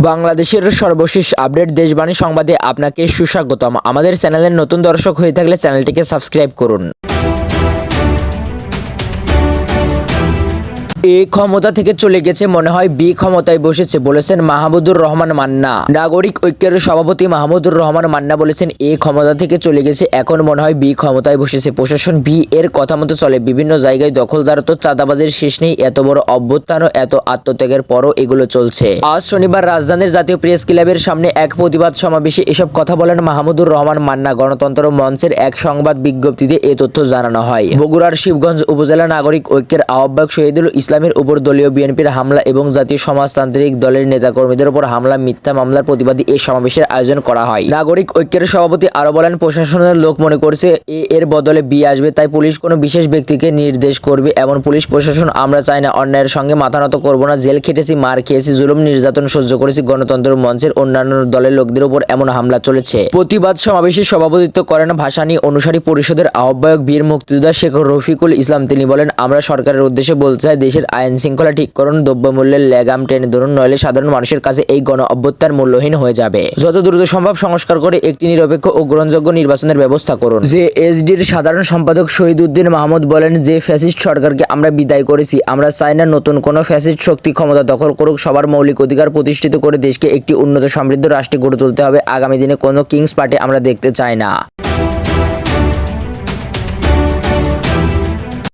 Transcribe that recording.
বাংলাদেশের সর্বশেষ আপডেট দেশবাণী সংবাদে আপনাকে সুস্বাগতম। আমাদের চ্যানেলের নতুন দর্শক হয়ে থাকলে চ্যানেলটিকে সাবস্ক্রাইব করুন। এ ক্ষমতা থেকে চলে গেছে মনে হয় বি ক্ষমতায় বসেছে বলেছেন মাহমুদুর রহমান মান্না। নাগরিক ঐক্যের সভাপতি মাহমুদুর রহমান মান্না বলেছেন, এ ক্ষমতা থেকে চলে গেছে, এখন মনে হয় বি ক্ষমতায় বসেছে। প্রশাসন বি এর কথা মতো চলে। বিভিন্ন জায়গায় দখলদারত্ব, চাঁদাবাজির শেষ নেই। এত বড় অভ্যুত্থান ও এত আত্মত্যাগের পরও এগুলো চলছে। আজ শনিবার রাজধানীর জাতীয় প্রেস ক্লাবের সামনে এক প্রতিবাদ সমাবেশে এসব কথা বলেন মাহমুদুর রহমান মান্না। গণতন্ত্র মঞ্চের এক সংবাদ বিজ্ঞপ্তিতে এ তথ্য জানানো হয়। বগুড়ার শিবগঞ্জ উপজেলা নাগরিক ঐক্যের আহ্বায়ক শহীদুল ইসলামের উপর দলীয় বিএনপির হামলা এবং জাতীয় সমাজতান্ত্রিক দলের নেতাকর্মীদের উপর হামলা, মিথ্যা মামলার প্রতিবাদে এই সমাবেশের আয়োজন করা হয়। নাগরিক ঐক্যের সভাপতি আরো বলেন, প্রশাসনের লোক মনে করছে এর বদলে বি আসবে, তাই পুলিশ কোনো বিশেষ ব্যক্তিকে নির্দেশ করবে এমন পুলিশ প্রশাসন আমরা চাই না। অন্যায়ের সঙ্গে মাথা নত করব না। জেল খেটেছি, মার খেয়েছি, জুলুম নির্যাতন সহ্য করেছি। গণতন্ত্র মঞ্চের অন্যান্য দলের লোকদের উপর এমন হামলা চলেছে। প্রতিবাদ সমাবেশে সভাপতিত্ব করেন ভাসানী অনুসারী পরিষদের আহ্বায়ক বীর মুক্তিযোদ্ধা শেখ রফিকুল ইসলাম। তিনি বলেন, আমরা সরকারের উদ্দেশ্যে বলতে চাই, দেশের আইন শৃঙ্খলা ঠিক করুন, দ্রব্যমূল্যের লেগাম টেনে ধরুন, নইলে সাধারণ মানুষের কাছে এই গণ অভ্যুত্থান মূল্যহীন হয়ে যাবে। যত দ্রুত সম্ভব সংস্কার করে একটি নিরপেক্ষ ও গ্রহণযোগ্য নির্বাচনের ব্যবস্থা করুন। জেএসডির সাধারণ সম্পাদক শহীদ উদ্দিন মাহমুদ বলেন, যে ফ্যাসিস্ট সরকারকে আমরা বিদায় করেছি, আমরা চাই না নতুন কোনো ফ্যাসিস্ট শক্তি ক্ষমতা দখল করুক। সবার মৌলিক অধিকার প্রতিষ্ঠিত করে দেশকে একটি উন্নত সমৃদ্ধ রাষ্ট্রে গড়ে তুলতে হবে। আগামী দিনে কোনো কিংস পার্টি আমরা দেখতে চাই না।